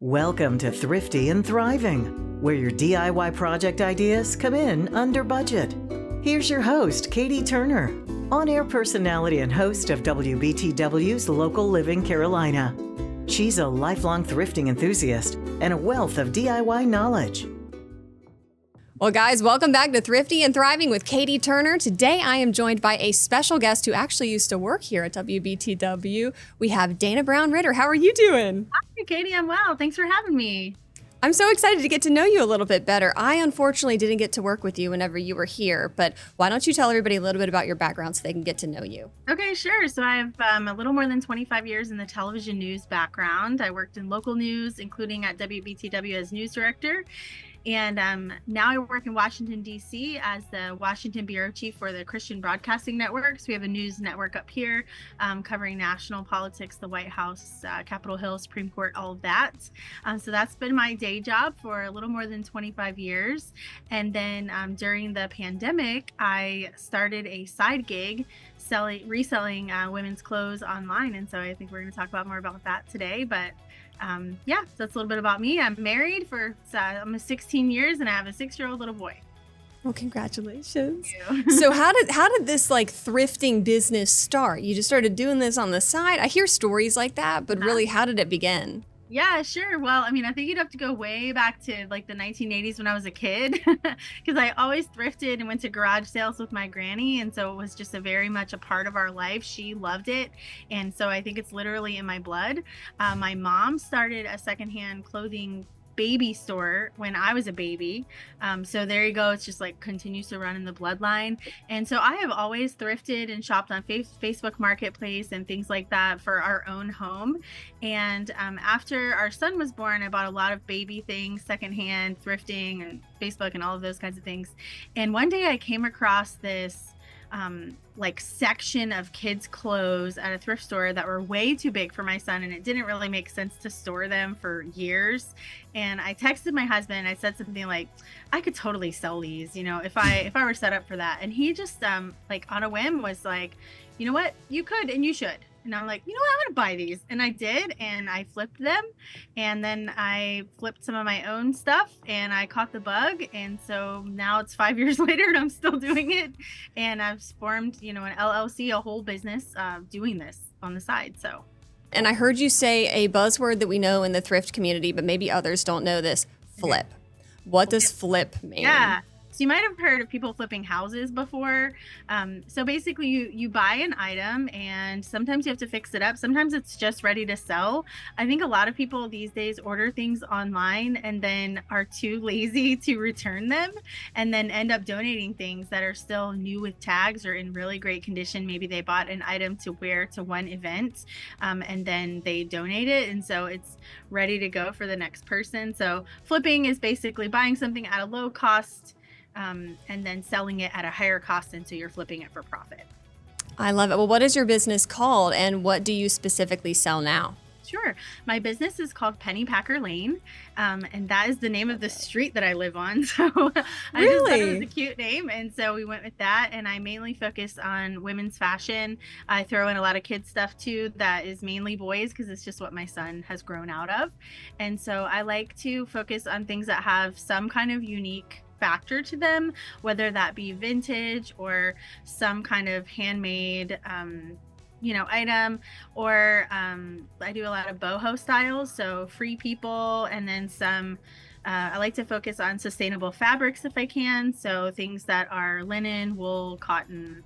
Welcome to Thrifty and Thriving, where your DIY project ideas come in under budget. Here's your host, Katie Turner, on-air personality and host of WBTW's Local Living Carolina. She's a lifelong thrifting enthusiast and a wealth of DIY knowledge. Well, guys, welcome back to Thrifty and Thriving with Katie Turner. Today, I am joined by a special guest who actually used to work here at WBTW. We have Dana Brown-Ritter. How are you doing? Hi, Katie. I'm well. Thanks for having me. I'm so excited to get to know you a little bit better. I unfortunately didn't get to work with you whenever you were here, but why don't you tell everybody a little bit about your background so they can get to know you? Okay, sure. So I have a little more than 25 years in the television news background. I worked in local news, including at WBTW as news director. And now I work in Washington, D.C. as the Washington Bureau Chief for the Christian Broadcasting Network. So we have a news network up here covering national politics, the White House, Capitol Hill, Supreme Court, all of that. So that's been my day job for a little more than 25 years. And then during the pandemic, I started a side gig reselling women's clothes online. And so I think we're going to talk about more about that today. But so that's a little bit about me. I'm married for almost 16 years and I have a 6-year-old little boy. Well, congratulations. Thank you. So how did this thrifting business start? You just started doing this on the side? I hear stories like that, but really, how did it begin? Yeah, sure. Well, I think you'd have to go way back to the 1980s when I was a kid because I always thrifted and went to garage sales with my granny. And so it was just very much a part of our life. She loved it. And so I think it's literally in my blood. My mom started a secondhand clothing baby store when I was a baby. So there you go. It's just continues to run in the bloodline. And so I have always thrifted and shopped on Facebook Marketplace and things like that for our own home. And after our son was born, I bought a lot of baby things, secondhand thrifting and Facebook and all of those kinds of things. And one day I came across this section of kids' clothes at a thrift store that were way too big for my son, and it didn't really make sense to store them for years. And I texted my husband. I said something like, "I could totally sell these, if I were set up for that." And he just on a whim was like, "You know what? You could and you should." And I'm like, "You know what? I'm gonna buy these." And I did, and I flipped them. And then I flipped some of my own stuff and I caught the bug. And so now it's 5 years later and I'm still doing it. And I've formed, an LLC, a whole business doing this on the side. So. And I heard you say a buzzword that we know in the thrift community, but maybe others don't know this, flip. What does flip mean? Yeah. So you might have heard of people flipping houses before. So basically you buy an item and sometimes you have to fix it up. Sometimes it's just ready to sell. I think a lot of people these days order things online and then are too lazy to return them and then end up donating things that are still new with tags or in really great condition. Maybe they bought an item to wear to one event and then they donate it. And so it's ready to go for the next person. So flipping is basically buying something at a low cost and then selling it at a higher cost until you're flipping it for profit. I love it. Well, what is your business called and what do you specifically sell now? Sure. My business is called Pennypacker Lane, and that is the name of the street that I live on. So I just thought it was a cute name, and so we went with that, and I mainly focus on women's fashion. I throw in a lot of kids stuff too that is mainly boys because it's just what my son has grown out of. And so I like to focus on things that have some kind of unique factor to them, whether that be vintage or some kind of handmade item, or I do a lot of boho styles, so free people, and then some I like to focus on sustainable fabrics if I can, so things that are linen, wool, cotton,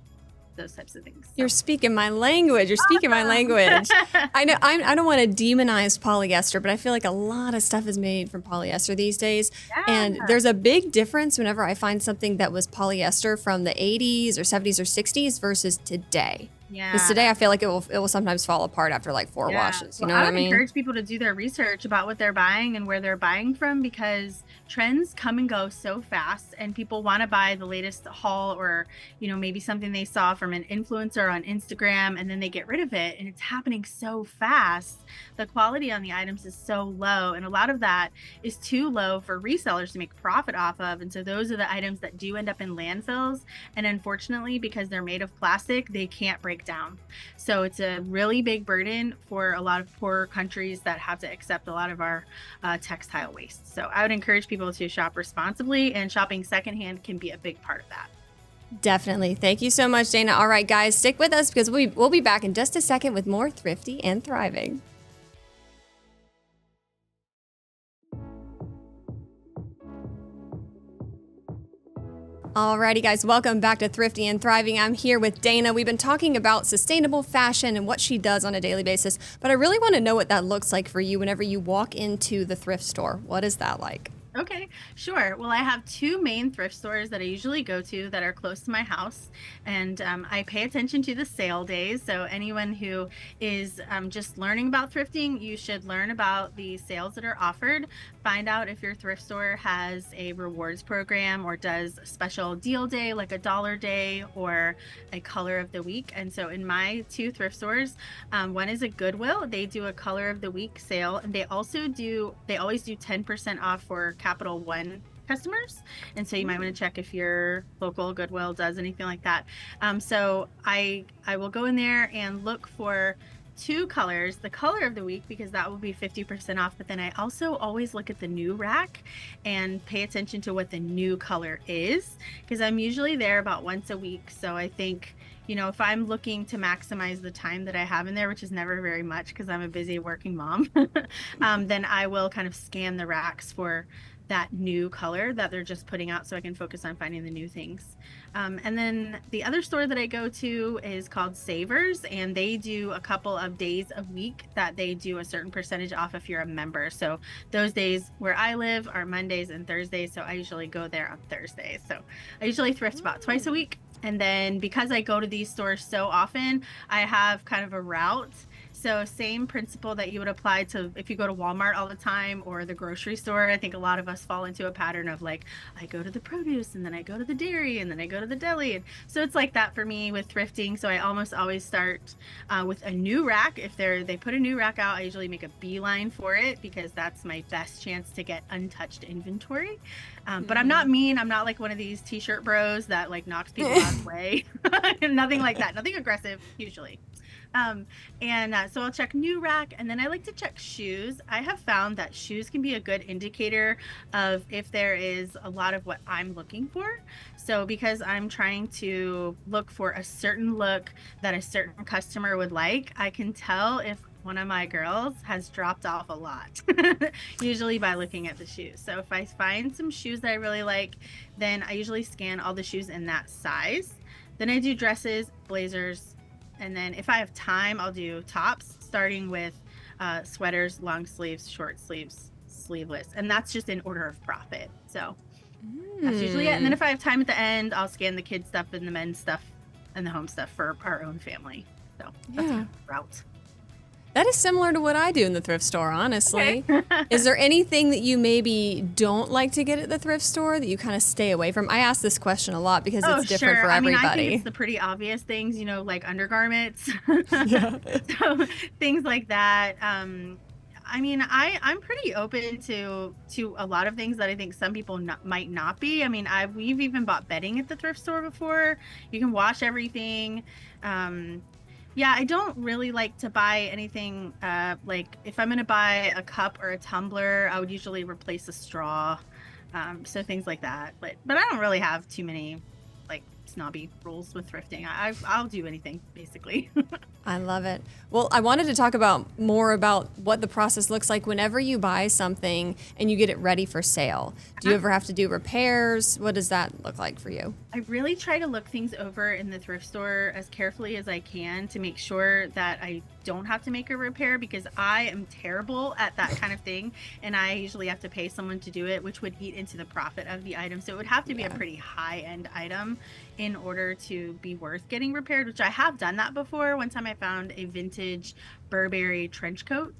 those types of things. You're speaking my language. My language. I know I don't want to demonize polyester, but I feel like a lot of stuff is made from polyester these days. Yeah. And there's a big difference whenever I find something that was polyester from the 80s or 70s or 60s versus today. Yeah. Because today I feel like it will sometimes fall apart after 4 washes. You know what I mean? I would encourage people to do their research about what they're buying and where they're buying from, because trends come and go so fast and people want to buy the latest haul or, maybe something they saw from an influencer on Instagram and then they get rid of it, and it's happening so fast. The quality on the items is so low, and a lot of that is too low for resellers to make profit off of. And so those are the items that do end up in landfills. And unfortunately, because they're made of plastic, they can't break break down. So it's a really big burden for a lot of poorer countries that have to accept a lot of our textile waste. So I would encourage people to shop responsibly, and shopping secondhand can be a big part of that. Definitely. Thank you so much, Dana. All right, guys, stick with us because we'll be back in just a second with more Thrifty and Thriving. Alrighty, guys, welcome back to Thrifty and Thriving. I'm here with Dana. We've been talking about sustainable fashion and what she does on a daily basis, but I really want to know what that looks like for you whenever you walk into the thrift store. What is that like? Okay, sure. Well, I have two main thrift stores that I usually go to that are close to my house, and I pay attention to the sale days. So anyone who is just learning about thrifting, you should learn about the sales that are offered. Find out if your thrift store has a rewards program or does a special deal day like a dollar day or a color of the week. And so in my two thrift stores, one is a Goodwill. They do a color of the week sale, and they always do 10% off for Capital One customers. And so you might want to check if your local Goodwill does anything like that. So I will go in there and look for two colors, the color of the week, because that will be 50% off. But then I also always look at the new rack and pay attention to what the new color is, because I'm usually there about once a week. So I think, if I'm looking to maximize the time that I have in there, which is never very much because I'm a busy working mom, then I will kind of scan the racks for that new color that they're just putting out so I can focus on finding the new things. And then the other store that I go to is called Savers, and they do a couple of days a week that they do a certain percentage off if you're a member. So those days where I live are Mondays and Thursdays, so I usually go there on Thursdays. So I usually thrift about twice a week. And then because I go to these stores so often, I have kind of a route. So same principle that you would apply to if you go to Walmart all the time or the grocery store. I think a lot of us fall into a pattern of like, I go to the produce and then I go to the dairy and then I go to the deli. And so it's like that for me with thrifting. So I almost always start with a new rack. If they put a new rack out, I usually make a beeline for it because that's my best chance to get untouched inventory. But I'm not mean. I'm not like one of these t-shirt bros that like knocks people out of the way. Nothing like that. Nothing aggressive usually. So I'll check new rack, and then I like to check shoes. I have found that shoes can be a good indicator of if there is a lot of what I'm looking for. So because I'm trying to look for a certain look that a certain customer would like, I can tell if one of my girls has dropped off a lot, usually by looking at the shoes. So if I find some shoes that I really like, then I usually scan all the shoes in that size. Then I do dresses, blazers, and then if I have time, I'll do tops, starting with sweaters, long sleeves, short sleeves, sleeveless. And that's just in order of profit. So that's usually it. And then if I have time at the end, I'll scan the kids stuff and the men's stuff and the home stuff for our own family. So that's my route. That is similar to what I do in the thrift store, honestly. Okay. Is there anything that you maybe don't like to get at the thrift store that you kind of stay away from? I ask this question a lot because it's different for everybody. I think it's the pretty obvious things, like undergarments. Yeah. So things like that. I'm pretty open to a lot of things that I think some people might not be. We've even bought bedding at the thrift store before. You can wash everything. Yeah, I don't really like to buy anything, like if I'm going to buy a cup or a tumbler, I would usually replace a straw. So things like that. But I don't really have too many like snobby rules with thrifting. I'll do anything basically. I love it. Well, I wanted to talk more about what the process looks like whenever you buy something and you get it ready for sale. Do you ever have to do repairs? What does that look like for you? I really try to look things over in the thrift store as carefully as I can to make sure that I don't have to make a repair, because I am terrible at that kind of thing, and I usually have to pay someone to do it, which would eat into the profit of the item. So it would have to be a pretty high-end item in order to be worth getting repaired, which I have done that before. One time I found a vintage Burberry trench coat,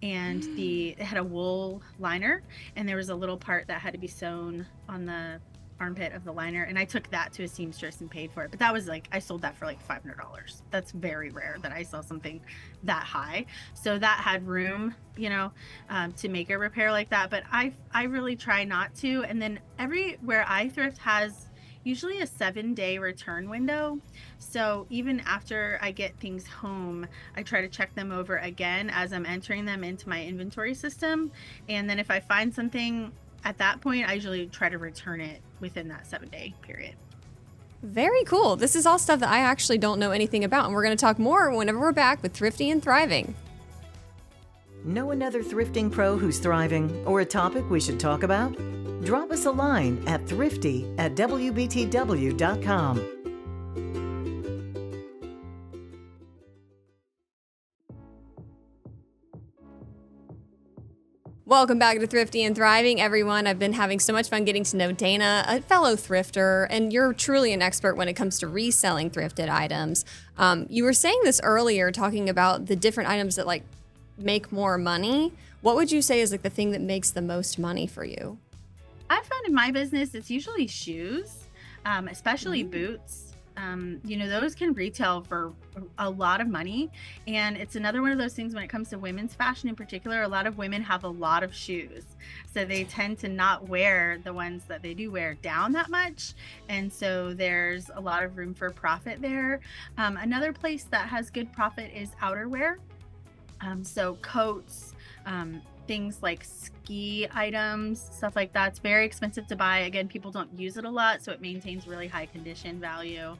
and it had a wool liner, and there was a little part that had to be sewn on the armpit of the liner, and I took that to a seamstress and paid for it. But that was I sold that for like $500. That's very rare that I sell something that high. So that had room, to make a repair like that. But I really try not to. And then everywhere I thrift has usually a 7-day return window. So even after I get things home, I try to check them over again as I'm entering them into my inventory system. And then if I find something at that point, I usually try to return it within that 7-day period. Very cool. This is all stuff that I actually don't know anything about, and we're going to talk more whenever we're back with Thrifty and Thriving. Know another thrifting pro who's thriving or a topic we should talk about? Drop us a line at thrifty@wbtw.com. Welcome back to Thrifty and Thriving, everyone. I've been having so much fun getting to know Dana, a fellow thrifter, and you're truly an expert when it comes to reselling thrifted items. You were saying this earlier, talking about the different items that like make more money. What would you say is like the thing that makes the most money for you? I found in my business, it's usually shoes, especially boots. Those can retail for a lot of money. And it's another one of those things when it comes to women's fashion in particular, a lot of women have a lot of shoes. So they tend to not wear the ones that they do wear down that much. And so there's a lot of room for profit there. Another place that has good profit is outerwear. So coats, things like ski items, stuff like that. It's very expensive to buy. Again, people don't use it a lot, so it maintains really high condition value.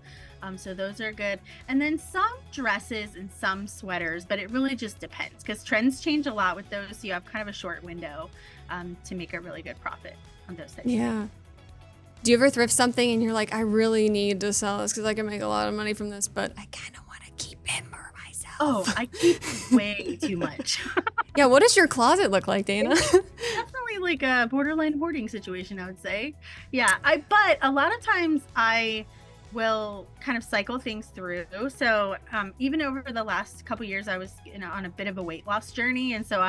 So those are good. And then some dresses and some sweaters, but it really just depends because trends change a lot with those. So you have kind of a short window to make a really good profit on those types. Yeah. Do you ever thrift something and you're like, I really need to sell this because I can make a lot of money from this, but I kind of want to keep it for myself? Oh, I keep way too much. Yeah, what does your closet look like, Dana? Definitely like a borderline hoarding situation, I would say. Yeah, but a lot of times I will kind of cycle things through. So even over the last couple years, I was on a bit of a weight loss journey. And so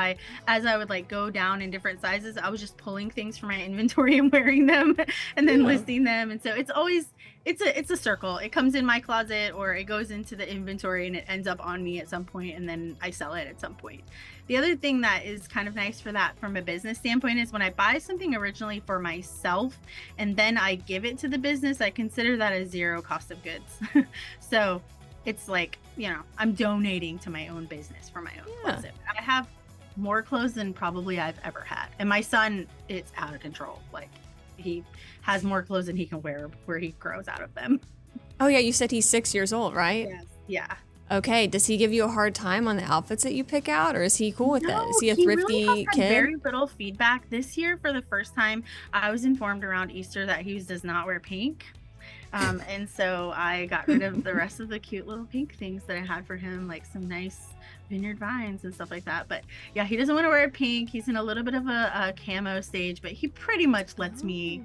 as I would like go down in different sizes, I was just pulling things from my inventory and wearing them and then listing them. And so it's always, it's a circle. It comes in my closet or it goes into the inventory and it ends up on me at some point and then I sell it at some point. The other thing that is kind of nice for that from a business standpoint is when I buy something originally for myself and then I give it to the business, I consider that a zero cost of goods. So it's like, I'm donating to my own business for my own closet. I have more clothes than probably I've ever had. And my son, it's out of control. Like he has more clothes than he can wear where he grows out of them. Oh yeah, you said he's 6 years old, right? Yes. Yeah. Okay, does he give you a hard time on the outfits that you pick out, or is he cool with it? Is he a he thrifty really has kid? Very little feedback. This year, for the first time, I was informed around Easter that he does not wear pink. And so I got rid of the rest of the cute little pink things that I had for him, like some nice vineyard vines and stuff like that. But yeah, he doesn't want to wear pink. He's in a little bit of a camo stage, but he pretty much lets me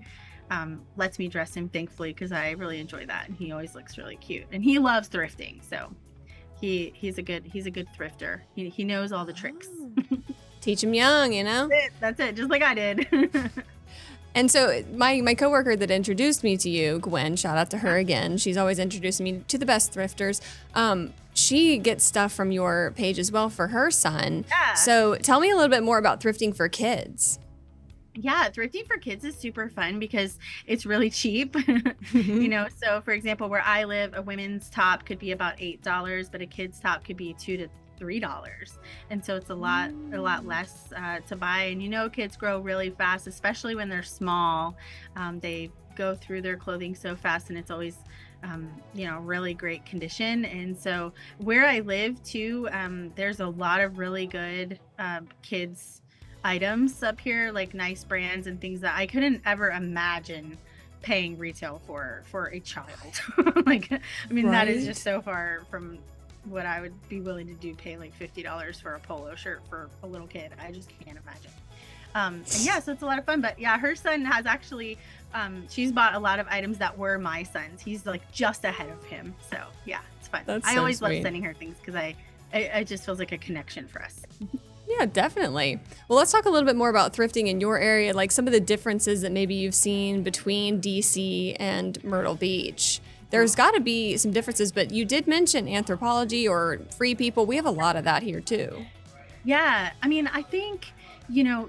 dress him, thankfully, because I really enjoy that. And he always looks really cute. And he loves thrifting, so he's a good thrifter. He knows all the tricks. Teach him young, That's it, just like I did. And so my coworker that introduced me to you, Gwen, shout out to her again. She's always introducing me to the best thrifters. She gets stuff from your page as well for her son. Yeah. So tell me a little bit more about thrifting for kids. Yeah, thrifting for kids is super fun because it's really cheap. So for example, where I live, a women's top could be about $8, but a kid's top could be $2 to $3. And so it's a lot less to buy. And kids grow really fast, especially when they're small. They go through their clothing so fast and it's always really great condition. And so where I live too, there's a lot of really good kids items up here, like nice brands and things that I couldn't ever imagine paying retail for a child. That is just so far from what I would be willing to do, pay like $50 for a polo shirt for a little kid. I just can't imagine. So it's a lot of fun. But yeah, her son has actually she's bought a lot of items that were my son's. He's like just ahead of him. So yeah, it's fun. That's I so always sweet. love sending her things because it just feels like a connection for us. Yeah, definitely. Well, let's talk a little bit more about thrifting in your area, like some of the differences that maybe you've seen between DC and Myrtle Beach. There's got to be some differences, but you did mention Anthropologie or Free People. We have a lot of that here too. Yeah, I think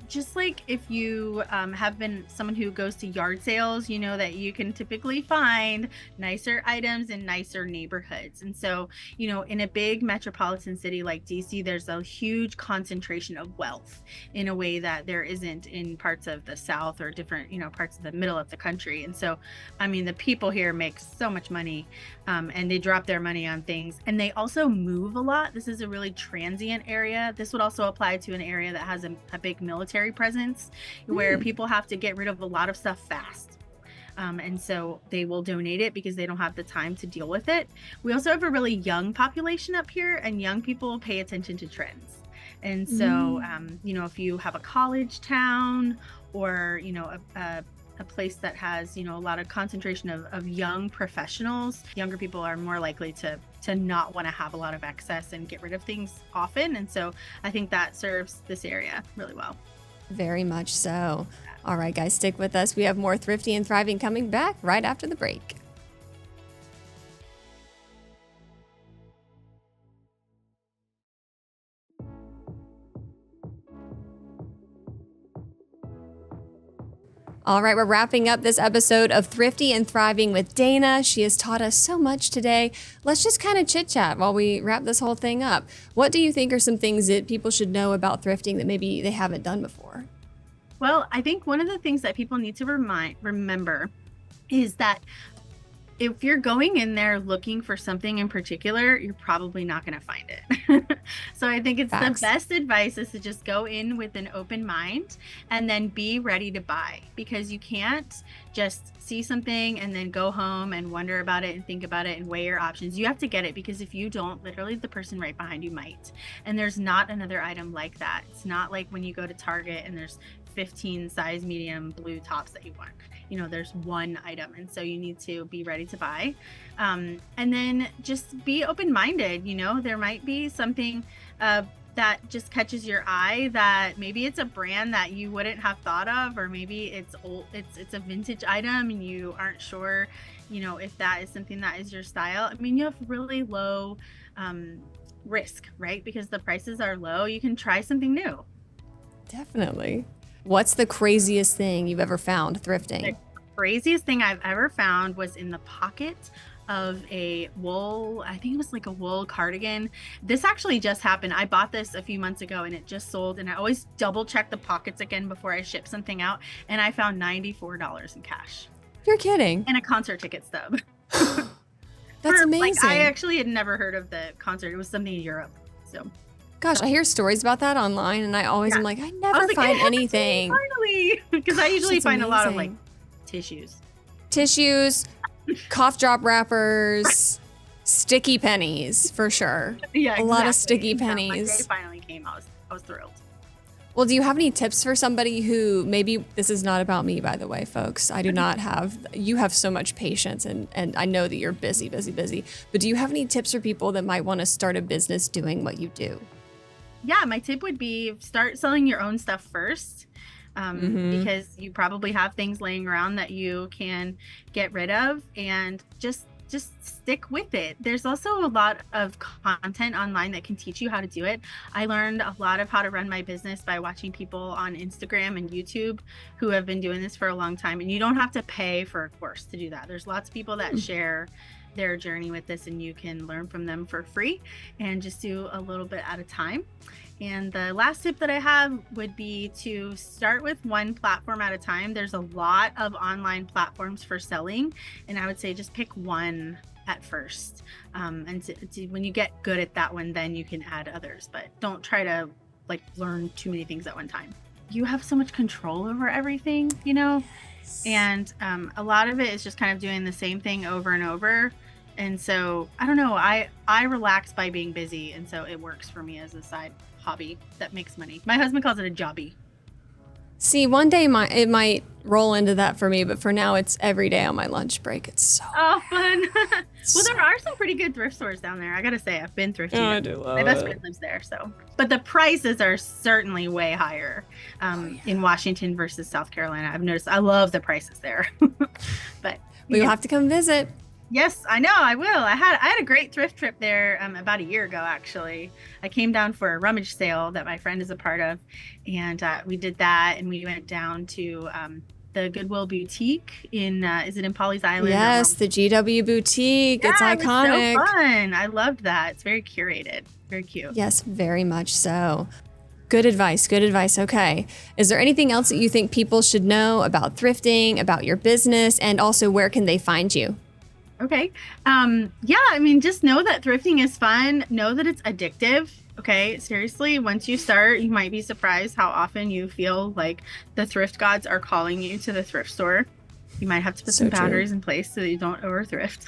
Just like if you have been someone who goes to yard sales, you know that you can typically find nicer items in nicer neighborhoods. And so, in a big metropolitan city like DC, there's a huge concentration of wealth in a way that there isn't in parts of the South or different, parts of the middle of the country. And so, the people here make so much money and they drop their money on things. And they also move a lot. This is a really transient area. This would also apply to an area that has a big military presence where people have to get rid of a lot of stuff fast. And so they will donate it because they don't have the time to deal with it. We also have a really young population up here, and young people pay attention to trends. And so, if you have a college town or, a place that has, a lot of concentration of young professionals, younger people are more likely to not want to have a lot of excess and get rid of things often. And so I think that serves this area really well. Very much so. All right, guys, stick with us. We have more Thrifty and Thriving coming back right after the break. All right, we're wrapping up this episode of Thrifty and Thriving with Dana. She has taught us so much today. Let's just kind of chit chat while we wrap this whole thing up. What do you think are some things that people should know about thrifting that maybe they haven't done before? Well, I think one of the things that people need to remember is that if you're going in there looking for something in particular, you're probably not going to find it. So I think it's Facts. The best advice is to just go in with an open mind and then be ready to buy, because you can't just see something and then go home and wonder about it and think about it and weigh your options. You have to get it, because if you don't, literally the person right behind you might. And there's not another item like that. It's not like when you go to Target and there's 15 size medium blue tops that you want. There's one item, and so you need to be ready to buy. And then just be open-minded. There might be something that just catches your eye, that maybe it's a brand that you wouldn't have thought of, or maybe it's old, it's a vintage item and you aren't sure, if that is something that is your style. You have really low risk, right? Because the prices are low. You can try something new. Definitely. What's the craziest thing you've ever found thrifting? The craziest thing I've ever found was in the pocket of a wool, I think it was like a wool cardigan. This actually just happened. I bought this a few months ago and it just sold, and I always double check the pockets again before I ship something out, and I found $94 in cash. You're kidding. And a concert ticket stub. That's amazing. I actually had never heard of the concert. It was something in Europe. So Gosh, I hear stories about that online, and I always am like, I never find anything. Finally, because I usually find amazing. a lot of like tissues, cough drop wrappers, sticky pennies for sure. Yeah, exactly. A lot of sticky So pennies. my day finally came. I was thrilled. Well, do you have any tips for somebody who maybe, this is not about me, by the way, folks. I do not have, you have so much patience, and I know that you're busy. But do you have any tips for people that might want to start a business doing what you do? Yeah, my tip would be start selling your own stuff first, because you probably have things laying around that you can get rid of, and just stick with it. There's also a lot of content online that can teach you how to do it. I learned a lot of how to run my business by watching people on Instagram and YouTube who have been doing this for a long time, and you don't have to pay for a course to do that. There's lots of people that share their journey with this, and you can learn from them for free and just do a little bit at a time. And the last tip that I have would be to start with one platform at a time. There's a lot of online platforms for selling, and I would say just pick one at first. And when you get good at that one, then you can add others, but don't try to like learn too many things at one time. You have so much control over everything, and a lot of it is just kind of doing the same thing over and over. And so I don't know, I relax by being busy, and so it works for me as a side hobby that makes money. My husband calls it a jobby. See, one day it might roll into that for me, but for now it's every day on my lunch break. It's so fun. Well, there are some pretty good thrift stores down there. I gotta say, I've been thrifting. I do love My best friend lives there, but the prices are certainly way higher in Washington versus South Carolina. I've noticed. I love the prices there. But we'll have to come visit. Yes, I know. I will. I had a great thrift trip there about a year ago, actually. I came down for a rummage sale that my friend is a part of, and we did that. And we went down to the Goodwill Boutique in is it in Pawleys Island? Yes, the GW Boutique. Yeah, It's iconic. It was so fun. I loved that. It's very curated. Very cute. Yes, very much so. Good advice. Good advice. Okay. Is there anything else that you think people should know about thrifting, about your business, and also where can they find you? Okay. Yeah, I mean, just know that thrifting is fun. Know that it's addictive. Okay. Seriously, once you start, you might be surprised how often you feel like the thrift gods are calling you to the thrift store. You might have to put some boundaries in place so that you don't over thrift.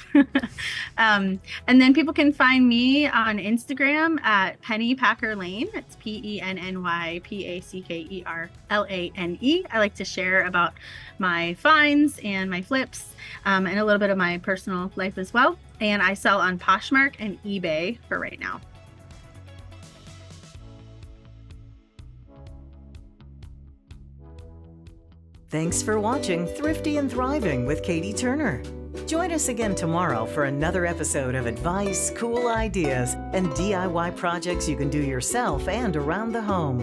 And then people can find me on Instagram at Penny Packer Lane. It's PennyPackerLane. I like to share about my finds and my flips and a little bit of my personal life as well. And I sell on Poshmark and eBay for right now. Thanks for watching Thrifty and Thriving with Katie Turner. Join us again tomorrow for another episode of advice, cool ideas, and DIY projects you can do yourself and around the home.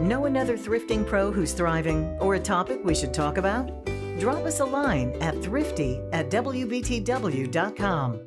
Know another thrifting pro who's thriving or a topic we should talk about? Drop us a line at thrifty@wbtw.com.